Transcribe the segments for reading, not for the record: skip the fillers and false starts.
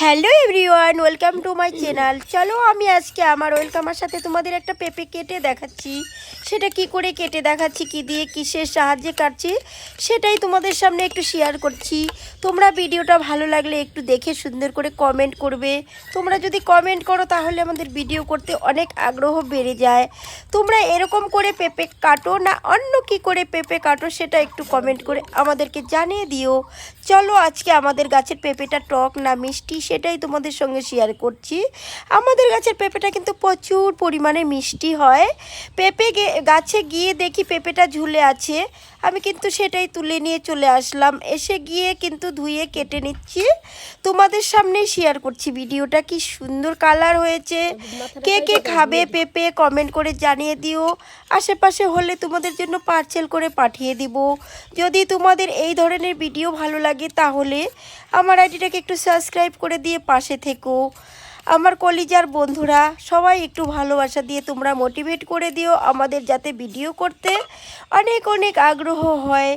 Hello everyone, welcome to my channel. চলো আমি আজকে আমার ওয়েলকামের সাথে তোমাদের একটা পেঁপে কেটে দেখাচ্ছি। সেটা কি করে কেটে দেখাচ্ছি, কি দিয়ে কিসের সাহায্যে কাটছি, সেটাই তোমাদের সামনে একটু শেয়ার করছি। তোমরা ভিডিওটা ভালো লাগলে একটু দেখে সুন্দর করে কমেন্ট করবে। তোমরা যদি কমেন্ট করো তাহলে আমাদের ভিডিও করতে অনেক আগ্রহ বেড়ে যায়। তোমরা এরকম করে পেঁপে কাটো না অন্য কি করে পেঁপে কাটো সেটা একটু কমেন্ট করে আমাদেরকে জানিয়ে দিও। চলো আজকে আমাদের গাছের পেঁপেটা টক না মিষ্টি সেটাই তোমাদের সঙ্গে শেয়ার করছি। আমাদের গাছের পেঁপেটা কিন্তু প্রচুর পরিমাণে মিষ্টি হয়। পেঁপে গাছে গিয়ে দেখি পেঁপেটা ঝুলে আছে, আমি কিন্তু সেটাই তুলে নিয়ে চলে আসলাম। এসে গিয়ে কিন্তু ধুয়ে কেটে নিচ্ছি, তোমাদের সামনেই শেয়ার করছি। ভিডিওটা কি সুন্দর কালার হয়েছে, কে কে খাবে পেঁপে কমেন্ট করে জানিয়ে দিও। আশেপাশে হলে তোমাদের জন্য পার্সেল করে পাঠিয়ে দিব। যদি তোমাদের এই ধরনের ভিডিও ভালো লাগে তাহলে আমার আইডিটাকে একটু সাবস্ক্রাইব করে দিয়ে পাশে থেকো। আমার কলিজার বন্ধুরা সবাই একটু ভালোবাসা দিয়ে তোমরা মোটিভেট করে দিও আমাদের, যাতে ভিডিও করতে অনেক অনেক আগ্রহ হয়।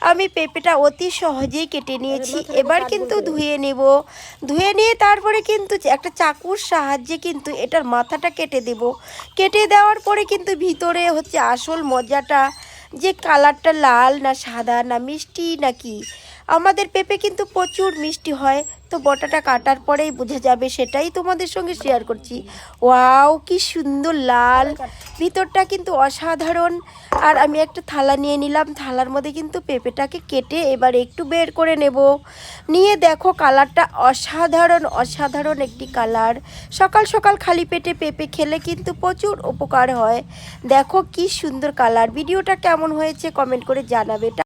আমি পেঁপেটা অতি সহজেই কেটে নিয়েছি, এবার কিন্তু ধুয়ে নেব। ধুয়ে নিয়ে তারপরে কিন্তু একটা চাকুর সাহায্যে কিন্তু এটার মাথাটা কেটে দেব। কেটে দেওয়ার পরে কিন্তু ভিতরে হচ্ছে আসল মজাটা, যে কালারটা লাল না সাদা না মিষ্টি নাকি। আমাদের পেঁপে কিন্তু প্রচুর মিষ্টি হয়, তো বটাটা কাটার পরেই বোঝা যাবে, সেটাই তোমাদের সঙ্গে শেয়ার করছি। ওয়াও কি সুন্দর লাল, ভিতরটা কিন্তু অসাধারণ। আর আমি একটা থালা নিয়ে নিলাম, থালার মধ্যে কিন্তু পেঁপেটাকে কেটে এবার একটু বের করে নেব। নিয়ে দেখো কালারটা অসাধারণ অসাধারণ একটি কালার। সকাল সকাল খালি পেটে পেঁপে খেলে কিন্তু প্রচুর উপকার হয়। দেখো কি সুন্দর কালার। ভিডিওটা কেমন হয়েছে কমেন্ট করে জানাবে।